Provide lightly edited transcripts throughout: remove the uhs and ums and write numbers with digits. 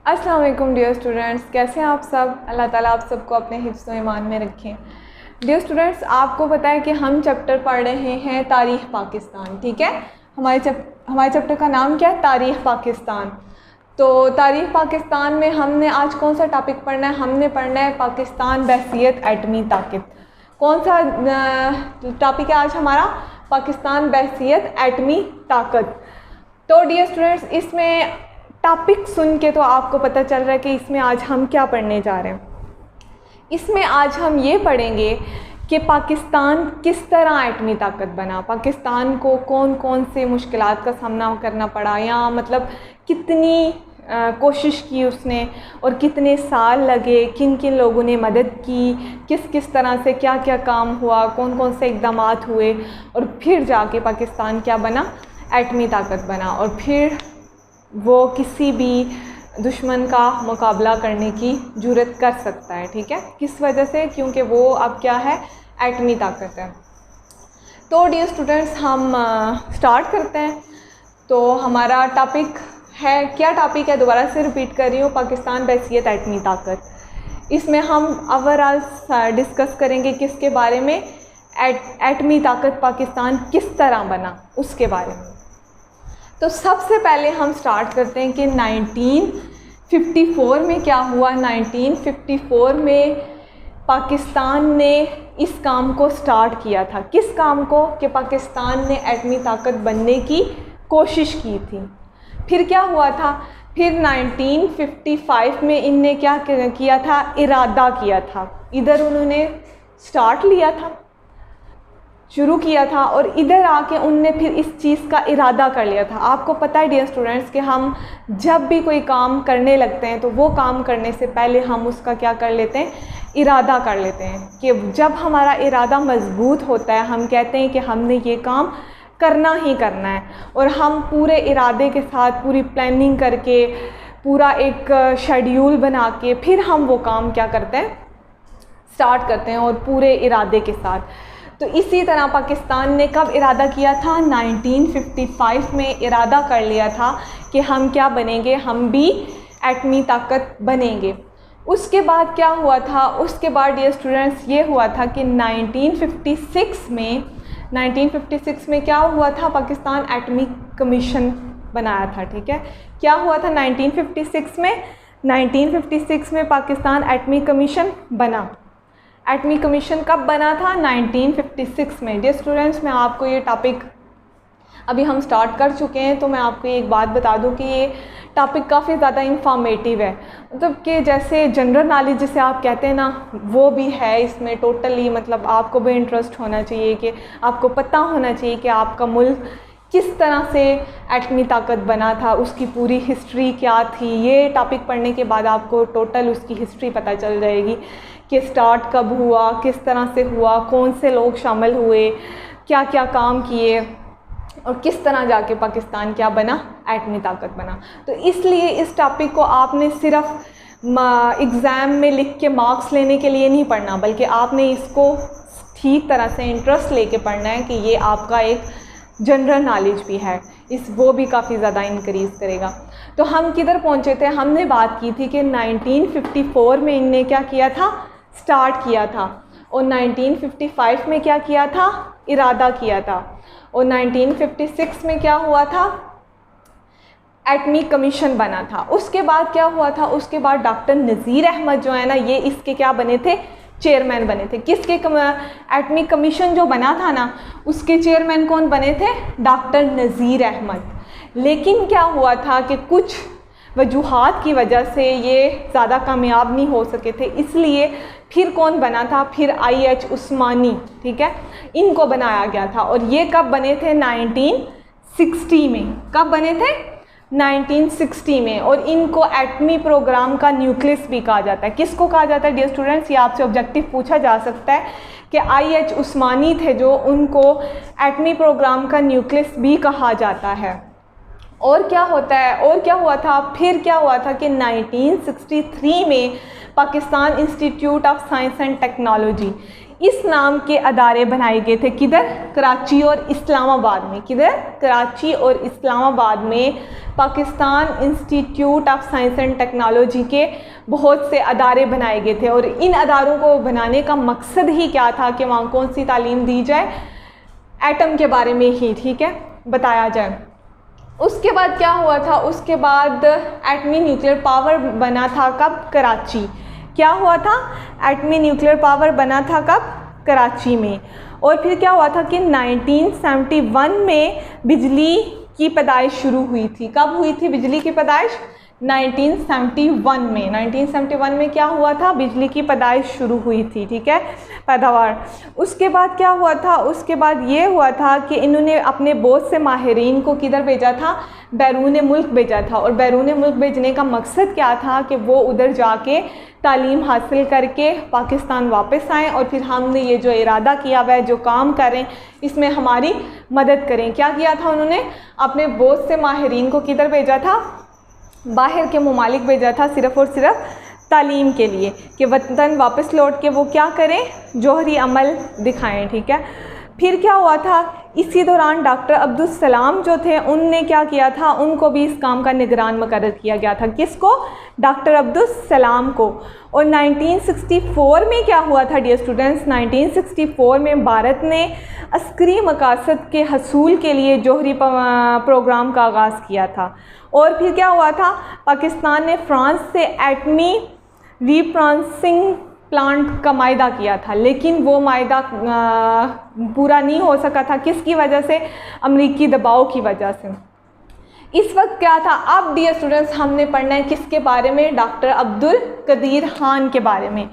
अस्सलाम वालेकुम dear students, कैसे हैं आप सब। अल्लाह ताला आप सबको अपने हिफ्ज़ व ईमान में रखें। डियर स्टूडेंट्स, आपको पता है कि हम चैप्टर पढ़ रहे हैं तारीख़ पाकिस्तान। ठीक है, हमारे चैप्टर का नाम क्या है? तारीख़ पाकिस्तान। तो तारीख़ पाकिस्तान में हमने आज कौन सा टॉपिक पढ़ना है? हमने पढ़ना है पाकिस्तान बहसीयत एटमी ताकत। कौन सा टॉपिक है आज हमारा? पाकिस्तान बहसीयत एटमी ताकत। तो डियर स्टूडेंट्स, इसमें टॉपिक सुन के तो आपको पता चल रहा है कि इसमें आज हम क्या पढ़ने जा रहे हैं। इसमें आज हम ये पढ़ेंगे कि पाकिस्तान किस तरह एटमी ताकत बना, पाकिस्तान को कौन कौन से मुश्किलात का सामना करना पड़ा, या मतलब कितनी कोशिश की उसने और कितने साल लगे, किन किन लोगों ने मदद की, किस किस तरह से क्या क्या काम हुआ, कौन कौन से इक़दामात हुए, और फिर जाके पाकिस्तान क्या बना? एटमी ताकत बना। और फिर वो किसी भी दुश्मन का मुकाबला करने की जुर्रत कर सकता है। ठीक है, किस वजह से? क्योंकि वो अब क्या है? एटमी ताकत है। तो डियर स्टूडेंट्स, हम स्टार्ट करते हैं। तो हमारा टॉपिक है, क्या टॉपिक है? दोबारा से रिपीट कर रही हूँ, पाकिस्तान बहसीयत एटमी ताकत। इसमें हम ओवरऑल डिस्कस करेंगे किसके बारे में? एटमी ताकत पाकिस्तान किस तरह बना, उसके बारे में। तो सबसे पहले हम स्टार्ट करते हैं कि 1954 में क्या हुआ। 1954 में पाकिस्तान ने इस काम को स्टार्ट किया था। किस काम को? कि पाकिस्तान ने एटमी ताकत बनने की कोशिश की थी। फिर क्या हुआ था? फिर 1955 में इनने क्या किया था? इरादा किया था। इधर उन्होंने स्टार्ट लिया था, शुरू किया था, और इधर आके उनने फिर इस चीज़ का इरादा कर लिया था। आपको पता है डियर स्टूडेंट्स कि हम जब भी कोई काम करने लगते हैं तो वो काम करने से पहले हम उसका क्या कर लेते हैं? इरादा कर लेते हैं। कि जब हमारा इरादा मजबूत होता है, हम कहते हैं कि हमने ये काम करना ही करना है, और हम पूरे इरादे के साथ पूरी प्लानिंग करके पूरा एक शेड्यूल बना के फिर हम वो काम क्या करते हैं? स्टार्ट करते हैं, और पूरे इरादे के साथ। तो इसी तरह पाकिस्तान ने कब इरादा किया था? 1955 में इरादा कर लिया था कि हम क्या बनेंगे? हम भी एटमी ताकत बनेंगे। उसके बाद क्या हुआ था? उसके बाद डियर स्टूडेंट्स ये हुआ था कि 1956 में क्या हुआ था? पाकिस्तान एटमी कमीशन बनाया था। ठीक है, क्या हुआ था 1956 में? 1956 में पाकिस्तान एटमी कमीशन बना। एटमी कमीशन कब बना था? 1956 में। डियर स्टूडेंट्स, मैं आपको ये टॉपिक अभी हम स्टार्ट कर चुके हैं, तो मैं आपको एक बात बता दूं कि ये टॉपिक काफ़ी ज़्यादा इंफॉर्मेटिव है। मतलब कि जैसे जनरल नॉलेज जिसे आप कहते हैं ना, वो भी है इसमें टोटली। मतलब आपको भी इंटरेस्ट होना चाहिए, कि आपको पता होना चाहिए कि आपका मुल्क किस तरह से एटमी ताकत बना था, उसकी पूरी हिस्ट्री क्या थी। ये टॉपिक पढ़ने के बाद आपको टोटल उसकी हिस्ट्री पता चल जाएगी कि स्टार्ट कब हुआ, किस तरह से हुआ, कौन से लोग शामिल हुए, क्या क्या काम किए, और किस तरह जाके पाकिस्तान क्या बना? एटमी ताकत बना। तो इसलिए इस टॉपिक को आपने सिर्फ एग्ज़ाम में लिख के मार्क्स लेने के लिए नहीं पढ़ना, बल्कि आपने इसको ठीक तरह से इंटरेस्ट लेके पढ़ना है कि ये आपका एक जनरल नॉलेज भी है, वो भी काफ़ी ज़्यादा इंक्रीज़ करेगा। तो हम किधर पहुँचे थे? हमने बात की थी कि 1954 में इनने क्या किया था? स्टार्ट किया था। और 1955 में क्या किया था? इरादा किया था। और 1956 में क्या हुआ था? एटमी कमीशन बना था। उसके बाद क्या हुआ था? उसके बाद डॉक्टर नज़ीर अहमद जो है ना, ये इसके क्या बने थे? चेयरमैन बने थे। किसके? एटमी कमीशन जो बना था ना, उसके चेयरमैन कौन बने थे? डॉक्टर नज़ीर अहमद। लेकिन क्या हुआ था कि कुछ वजूहात की वजह से ये ज़्यादा कामयाब नहीं हो सके थे, इसलिए फिर कौन बना था? फिर IH उस्मानी। ठीक है, इनको बनाया गया था। और ये कब बने थे? 1960 में। कब बने थे? 1960 में। और इनको एटमी प्रोग्राम का न्यूक्लियस भी कहा जाता है। किसको कहा जाता है डियर स्टूडेंट्स? ये आपसे ऑब्जेक्टिव पूछा जा सकता है कि IH उस्मानी थे जो, उनको एटमी प्रोग्राम का न्यूक्लियस भी कहा जाता है। और क्या होता है? और क्या हुआ था? फिर क्या हुआ था कि 1963 में Pakistan institute of science and technology, इस नाम के अदारे बनाए गए थे। किधर? कराची और इस्लामाबाद में। किधर? कराची और इस्लामाबाद में Pakistan institute of science and technology के बहुत से अदारे बनाए गए थे और इन अदारों को बनाने का मकसद ही क्या था कि वहाँ कौन सी तालीम दी जाए, एटम के बारे में ही, ठीक है, बताया जाए। उसके बाद क्या हुआ था, उसके बाद एटमी न्यूक्लियर पावर बना था कब, कराची। क्या हुआ था, एटमी न्यूक्लियर पावर बना था कब, कराची में। और फिर क्या हुआ था कि 1971 में बिजली की पैदाइश शुरू हुई थी। कब हुई थी बिजली की पैदाइश, 1971 में। 1971 में क्या हुआ था, बिजली की पैदाइश शुरू हुई थी, ठीक है, पैदावार। उसके बाद क्या हुआ था, उसके बाद ये हुआ था कि इन्होंने अपने बहुत से माहिरीन को किधर भेजा था, बैरून मुल्क भेजा था। और बैरून मुल्क भेजने का मकसद क्या था कि वो उधर जाके तालीम हासिल करके पाकिस्तान वापस आएँ और फिर हमने ये जो इरादा किया हुआ है, जो काम करें, इसमें हमारी मदद करें। क्या किया था उन्होंने, अपने बहुत से माहिरीन को किधर भेजा था, बाहर के ममालिक भेजा था, सिर्फ़ और सिर्फ तालीम के लिए कि वतन वापस लौट के वो क्या करें, जौहरी अमल दिखाएं, ठीक है। फिर क्या हुआ था, इसी दौरान डॉक्टर अब्दुल सलाम जो थे उनने क्या किया था, उनको भी इस काम का निगरान मुकर्रर किया गया था। किसको, डॉक्टर अब्दुल सलाम को। और 1964 में क्या हुआ था डियर स्टूडेंट्स, 1964 में भारत ने अस्करी मकासद के हसूल के लिए जौहरी प्रोग्राम का आगाज़ किया था। और फिर क्या हुआ था, पाकिस्तान ने फ्रांस से एटमी रीप्रोसेसिंग प्लांट का मायदा किया था, लेकिन वो मायदा पूरा नहीं हो सका था। किसकी वजह से, अमरीकी दबाव की वजह से। इस वक्त क्या था, अब डियर स्टूडेंट्स हमने पढ़ना है किसके बारे में, डॉक्टर अब्दुल कदीर खान के बारे में।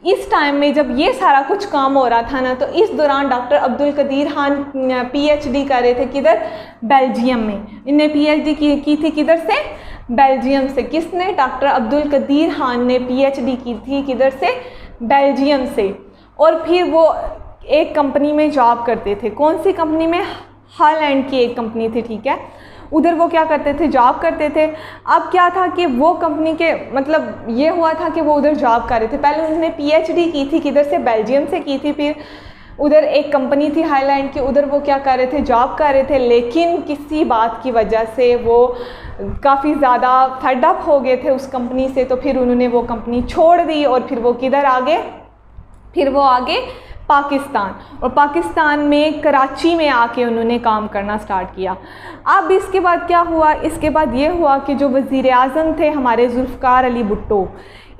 इस टाइम में जब ये सारा कुछ काम हो रहा था ना, तो इस दौरान डॉक्टर अब्दुल कदीर खान पीएचडी कर रहे थे किधर, बेल्जियम में। इन्हें पीएचडी की थी किधर से, बेल्जियम से। किसने, डॉक्टर अब्दुल कदीर खान ने पीएचडी की थी किधर से, बेल्जियम से। और फिर वो एक कंपनी में जॉब करते थे। कौन सी कंपनी में, हॉलैंड की एक कंपनी थी, ठीक है, उधर वो क्या करते थे, जॉब करते थे। अब क्या था कि वो कंपनी के मतलब ये हुआ था कि वो उधर जॉब कर रहे थे। पहले उन्होंने पीएचडी की थी किधर से, बेल्जियम से की थी। फिर उधर एक कंपनी थी हाईलैंड की, उधर वो क्या कर रहे थे, जॉब कर रहे थे। लेकिन किसी बात की वजह से वो काफ़ी ज़्यादा फेड अप हो गए थे उस कंपनी से, तो फिर उन्होंने वो कंपनी छोड़ दी और फिर वो किधर आ गए, फिर वो आगे पाकिस्तान। और पाकिस्तान में कराची में आके उन्होंने काम करना स्टार्ट किया। अब इसके बाद क्या हुआ, इसके बाद ये हुआ कि जो वज़ीर आज़म थे हमारे जुल्फ़िकार अली भुट्टो,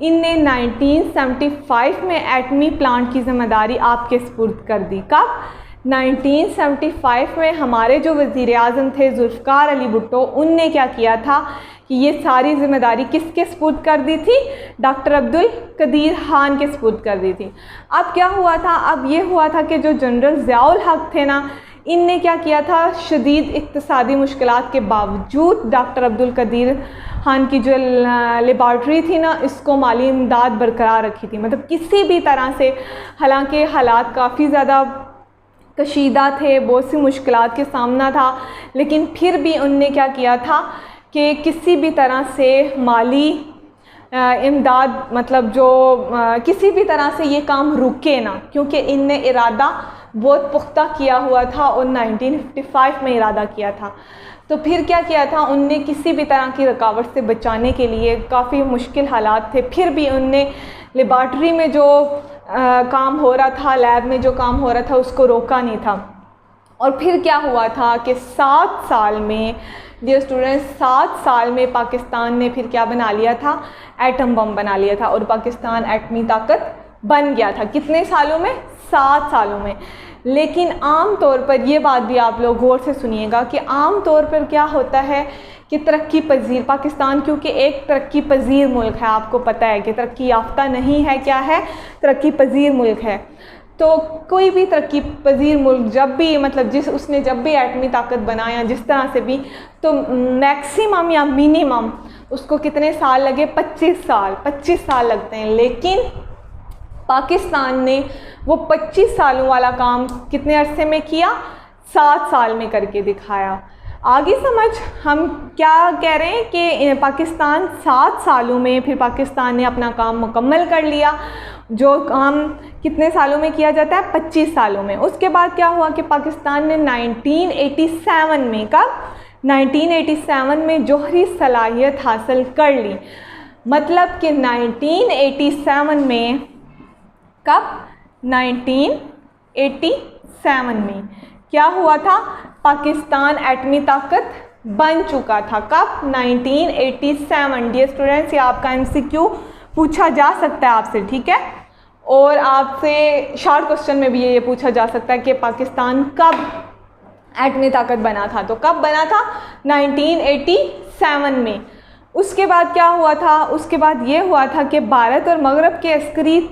इनने 1975 में एटमी प्लांट की ज़िम्मेदारी आपके सुपुर्द कर दी। कब, 1975 में हमारे जो वज़ीर आज़म थे जुल्फ़िकार अली भुट्टो, उनने क्या किया था कि ये सारी ज़िम्मेदारी किसके सुपुर्द कर दी थी, डॉक्टर अब्दुल कदीर खान के सुपुर्द कर दी थी। अब क्या हुआ था, अब ये हुआ था कि जो जनरल ज़ियाउल हक थे ना, इनने क्या किया था, शदीद इक़्तिसादी मुश्किलात के बावजूद डॉक्टर अब्दुल कदीर खान की जो लेबॉर्ट्री थी ना, इसको माली इमदाद बरकरार रखी थी। मतलब किसी भी तरह से, हालांकि हालात काफ़ी ज़्यादा कशीदा थे, बहुत सी मुश्किलात के सामना था, लेकिन फिर भी उनने क्या किया था कि किसी भी तरह से माली इमदाद, मतलब जो किसी भी तरह से ये काम रुके ना, क्योंकि इनने इरादा बहुत पुख्ता किया हुआ था और 1955 में इरादा किया था। तो फिर क्या किया था उनने, किसी भी तरह की रुकावट से बचाने के लिए, काफ़ी मुश्किल हालात थे, फिर भी उनने लेबॉर्ट्री में जो काम हो रहा था, लैब में जो काम हो रहा था, उसको रोका नहीं था। और फिर क्या हुआ था कि 7 साल में डियर स्टूडेंट्स, 7 साल में पाकिस्तान ने फिर क्या बना लिया था, एटम बम बना लिया था और पाकिस्तान एटमी ताकत बन गया था। कितने सालों में, 7 सालों में। लेकिन आम तौर पर ये बात भी आप लोग गौर से सुनिएगा कि आम तौर पर क्या होता है कि तरक्की पजीर पाकिस्तान, क्योंकि एक तरक्की पजीर मुल्क है, आपको पता है कि तरक्की याफ्ता नहीं है, क्या है, तरक्की पजीर मुल्क है। तो कोई भी तरक्की पजीर मुल्क जब भी, मतलब उसने जब भी एटमी ताकत बनाया जिस तरह से भी, तो मैक्सिमम या मिनिमम उसको कितने साल लगे, 25 साल लगते हैं। लेकिन पाकिस्तान ने वो 25 सालों वाला काम कितने अरसे में किया, 7 साल में करके दिखाया। आगे समझ, हम क्या कह रहे हैं कि पाकिस्तान 7 सालों में फिर पाकिस्तान ने अपना काम मुकम्मल कर लिया, जो काम कितने सालों में किया जाता है, 25 सालों में। उसके बाद क्या हुआ कि पाकिस्तान ने 1987 में, कब, 1987 में जौहरी सलाहियत हासिल कर ली। मतलब कि 1987 में, कब? 1987 में क्या हुआ था? पाकिस्तान एटमी ताकत बन चुका था। कब? 1987। डियर स्टूडेंट्स, ये आपका MCQ पूछा जा सकता है आपसे, ठीक है। और आपसे शॉर्ट क्वेश्चन में भी ये पूछा जा सकता है कि पाकिस्तान कब एटमी ताकत बना था। तो कब बना था? 1987 में। उसके बाद क्या हुआ था? उसके बाद ये हुआ था कि भारत और मगरब के अस्करी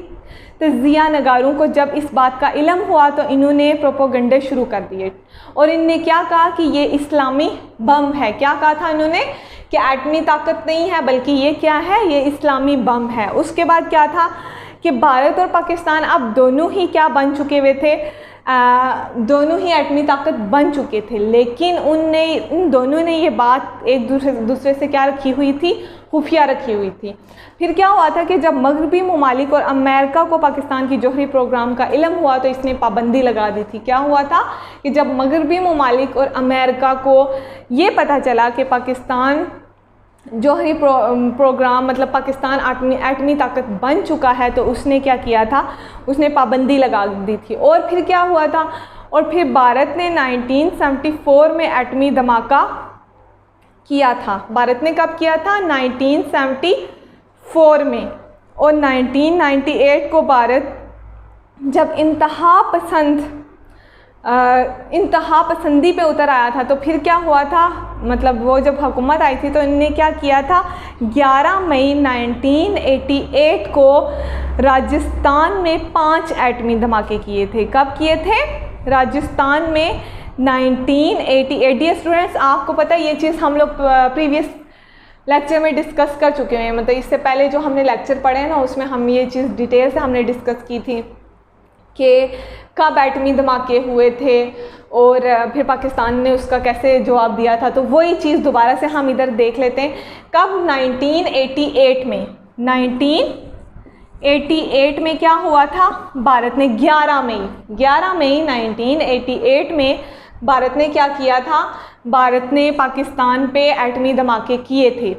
तजिया नगारों को जब इस बात का इल्म हुआ तो इन्होंने प्रोपोगंडे शुरू कर दिए और इनने क्या कहा कि ये इस्लामी बम है। क्या कहा था इन्होंने? कि एटमी ताकत नहीं है बल्कि ये क्या है? ये इस्लामी बम है। उसके बाद क्या था कि भारत और पाकिस्तान अब दोनों ही क्या बन चुके हुए थे? दोनों ही एटमी ताकत बन चुके थे, लेकिन उन दोनों ने ये बात एक दूसरे से क्या रखी हुई थी? खुफिया रखी हुई थी। फिर क्या हुआ था कि जब मगरबी ममालिक और अमेरिका को पाकिस्तान की जौहरी प्रोग्राम का इल्म हुआ तो इसने पाबंदी लगा दी थी। क्या हुआ था कि जब मगरबी ममालिक और अमेरिका को ये पता चला कि पाकिस्तान जौहरी प्रोग्राम मतलब पाकिस्तान एटमी ताकत बन चुका है तो उसने क्या किया था? उसने पाबंदी लगा दी थी। और फिर क्या हुआ था? और फिर भारत ने 1974 में एटमी धमाका किया था। भारत ने कब किया था? 1974 में। और 1998 को भारत जब इंतहा पसंदी पे उतर आया था तो फिर क्या हुआ था? मतलब वो जब हुकूमत आई थी तो इन्होंने क्या किया था? 11 मई 1988 को राजस्थान में 5 एटमी धमाके किए थे। कब किए थे? राजस्थान में 1988। डियर स्टूडेंट्स, आपको पता है ये चीज़ हम लोग प्रीवियस लेक्चर में डिस्कस कर चुके हैं। मतलब इससे पहले जो हमने लेक्चर पढ़े हैं ना उसमें हम ये चीज़ डिटेल से हमने डिस्कस की थी कि कब एटमी धमाके हुए थे और फिर पाकिस्तान ने उसका कैसे जवाब दिया था। तो वही चीज़ दोबारा से हम इधर देख लेते हैं। कब? 1988 में। 1988 में क्या हुआ था? भारत ने 11 मई 1988 में भारत ने क्या किया था? भारत ने पाकिस्तान पे एटमी धमाके किए थे।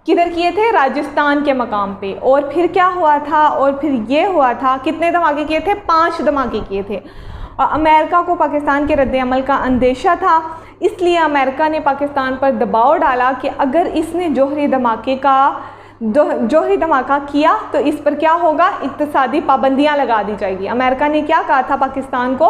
किधर किए थे? राजस्थान के मकाम पे। और फिर क्या हुआ था? और फिर ये हुआ था, कितने धमाके किए थे? 5 धमाके किए थे। और अमेरिका को पाकिस्तान के रद्द-ए-अमल का अंदेशा था, इसलिए अमेरिका ने पाकिस्तान पर दबाव डाला कि अगर इसने जौहरी धमाका किया तो इस पर क्या होगा? इक़्तिसादी पाबंदियां लगा दी जाएगी। अमेरिका ने क्या कहा था पाकिस्तान को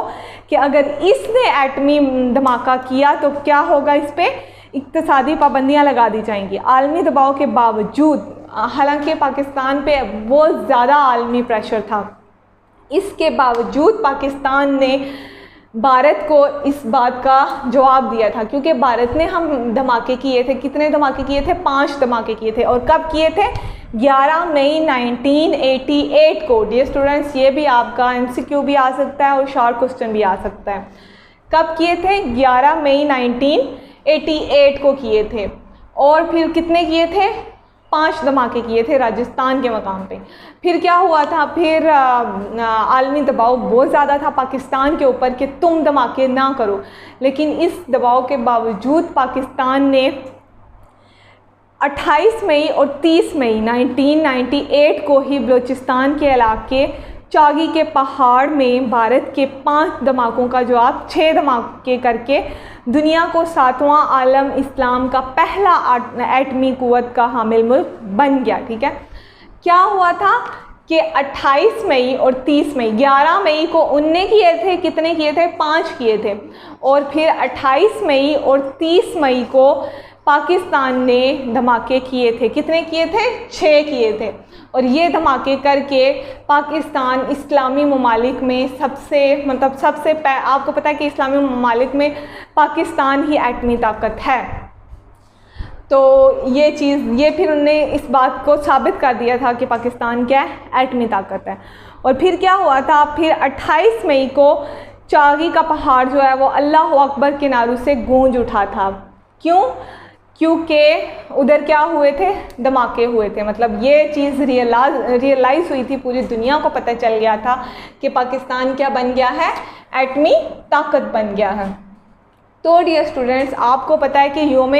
कि अगर इसने एटमी धमाका किया तो क्या होगा? इस पर इक़्तिसादी पाबंदियां लगा दी जाएंगी। आलमी दबाव के बावजूद, हालांकि पाकिस्तान पे बहुत ज़्यादा आलमी प्रेशर था, इसके बावजूद पाकिस्तान ने भारत को इस बात का जवाब दिया था, क्योंकि भारत ने हम धमाके किए थे। कितने धमाके किए थे? 5 धमाके किए थे। और कब किए थे? 11 मई 1988 को। डियर स्टूडेंट्स, ये भी आपका MCQ भी आ सकता है और शॉर्ट क्वेश्चन भी आ सकता है। कब किए थे? 11 मई 1988 को किए थे। और फिर कितने किए थे? 5 धमाके किए थे राजस्थान के मकाम पे। फिर क्या हुआ था? फिर आलमी दबाव बहुत ज़्यादा था पाकिस्तान के ऊपर कि तुम धमाके ना करो, लेकिन इस दबाव के बावजूद पाकिस्तान ने 28 मई और 30 मई 1998 को ही बलूचिस्तान के इलाके चागी के पहाड़ में भारत के 5 धमाकों का जवाब 6 धमाके करके दुनिया को 7वां आलम इस्लाम का पहला एटमी कुव्वत का हामिल मुल्क बन गया। ठीक है, क्या हुआ था कि 28 मई और 30 मई, 11 मई को उनने किए थे, कितने किए थे? 5 किए थे। और फिर 28 मई और 30 मई को पाकिस्तान ने धमाके किए थे। कितने किए थे? 6 किए थे। और ये धमाके करके पाकिस्तान इस्लामी ममालिक में सबसे आपको पता है कि इस्लामी ममालिक में पाकिस्तान ही एटमी ताकत है। तो ये फिर उन्होंने इस बात को साबित कर दिया था कि पाकिस्तान क्या है? एटमी ताकत है। और फिर क्या हुआ था? फिर 28 मई को चागी का पहाड़ जो है वो अल्लाह अकबर के नारों से गूंज उठा था। क्यों? क्योंकि उधर क्या हुए थे? धमाके हुए थे। मतलब ये चीज़ रियलाइज़ हुई थी, पूरी दुनिया को पता चल गया था कि पाकिस्तान क्या बन गया है? एटमी ताकत बन गया है। तो डियर स्टूडेंट्स, आपको पता है कि योम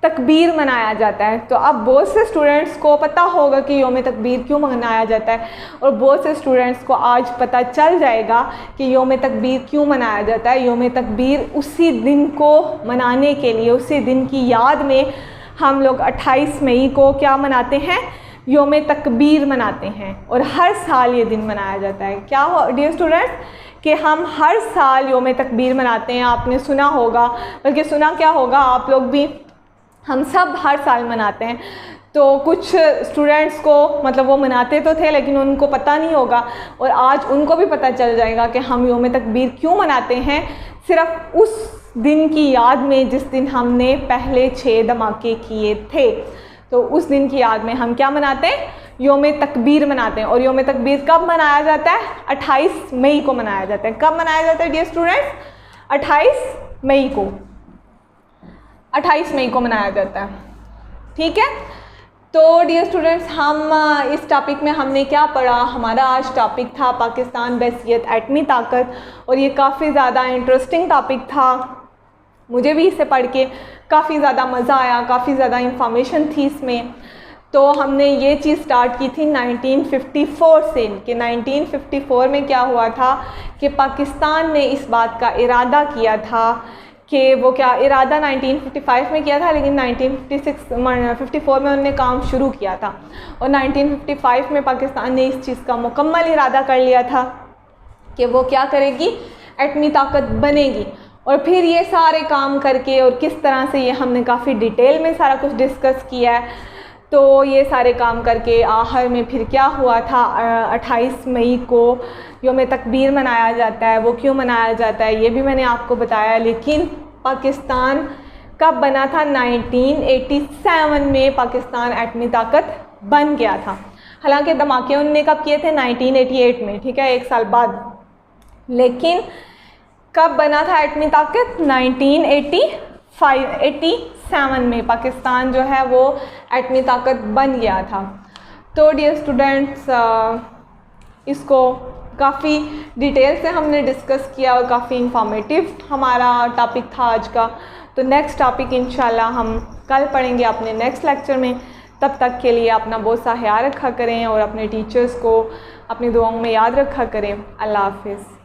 तकबीर मनाया जाता है। तो अब बहुत से स्टूडेंट्स को पता होगा कि योम तकबीर क्यों मनाया जाता है, और बहुत से स्टूडेंट्स को आज पता चल जाएगा कि योम तकबीर क्यों मनाया जाता है। योम तकबीर उसी दिन को मनाने के लिए, उसी दिन की याद में हम लोग 28 मई को क्या मनाते हैं, योम तकबीर मनाते हैं। और हर साल ये दिन मनाया जाता है। क्या हो डियर स्टूडेंट्स कि हम हर साल योम तकबीर मनाते हैं। आपने सुना होगा, बल्कि सुना क्या होगा, आप लोग भी, हम सब हर साल मनाते हैं। तो कुछ स्टूडेंट्स को मतलब वो मनाते तो थे लेकिन उनको पता नहीं होगा, और आज उनको भी पता चल जाएगा कि हम योम तकबीर क्यों मनाते हैं। सिर्फ उस दिन की याद में जिस दिन हमने पहले 6 धमाके किए थे। तो उस दिन की याद में हम क्या मनाते हैं, योम तकबीर मनाते हैं। और योम तकबीर कब मनाया जाता है, 28 मई को मनाया जाता है। कब मनाया जाता है डियर स्टूडेंट्स, 28 मई को, 28 मई को मनाया जाता है। ठीक है, तो डियर स्टूडेंट्स, हम इस टॉपिक में हमने क्या पढ़ा, हमारा आज टॉपिक था पाकिस्तान बहसियत एटमी ताकत, और ये काफ़ी ज़्यादा इंटरेस्टिंग टॉपिक था। मुझे भी इसे पढ़ के काफ़ी ज़्यादा मज़ा आया, काफ़ी ज़्यादा इंफॉर्मेशन थी इसमें। तो हमने ये चीज़ स्टार्ट की थी 1954 से, कि 1954 में क्या हुआ था कि पाकिस्तान ने इस बात का इरादा किया था कि वो क्या इरादा 1955 में किया था, लेकिन 1954 में उन्होंने काम शुरू किया था। और 1955 में पाकिस्तान ने इस चीज़ का मुकम्मल इरादा कर लिया था कि वो क्या करेगी, एटमी ताकत बनेगी। और फिर ये सारे काम करके, और किस तरह से, ये हमने काफ़ी डिटेल में सारा कुछ डिस्कस किया है। तो ये सारे काम करके आखिर में फिर क्या हुआ था, 28 मई को योम तकबीर मनाया जाता है। वो क्यों मनाया जाता है ये भी मैंने आपको बताया। लेकिन पाकिस्तान कब बना था, 1987 में पाकिस्तान एटमी ताकत बन गया था। हालांकि धमाके उन्होंने कब किए थे, 1988 में, ठीक है, 1 साल बाद। लेकिन कब बना था एटमी ताकत, 1987 में पाकिस्तान जो है वो एटमी ताकत बन गया था। तो डियर स्टूडेंट्स, इसको काफ़ी डिटेल से हमने डिस्कस किया और काफ़ी इंफॉर्मेटिव हमारा टॉपिक था आज का। तो नेक्स्ट टॉपिक इंशाल्लाह हम कल पढ़ेंगे अपने नेक्स्ट लेक्चर में। तब तक के लिए अपना बहुत सा ख्याल रखा करें और अपने टीचर्स को अपनी दुआओं में याद रखा करें। अल्लाह हाफिज़।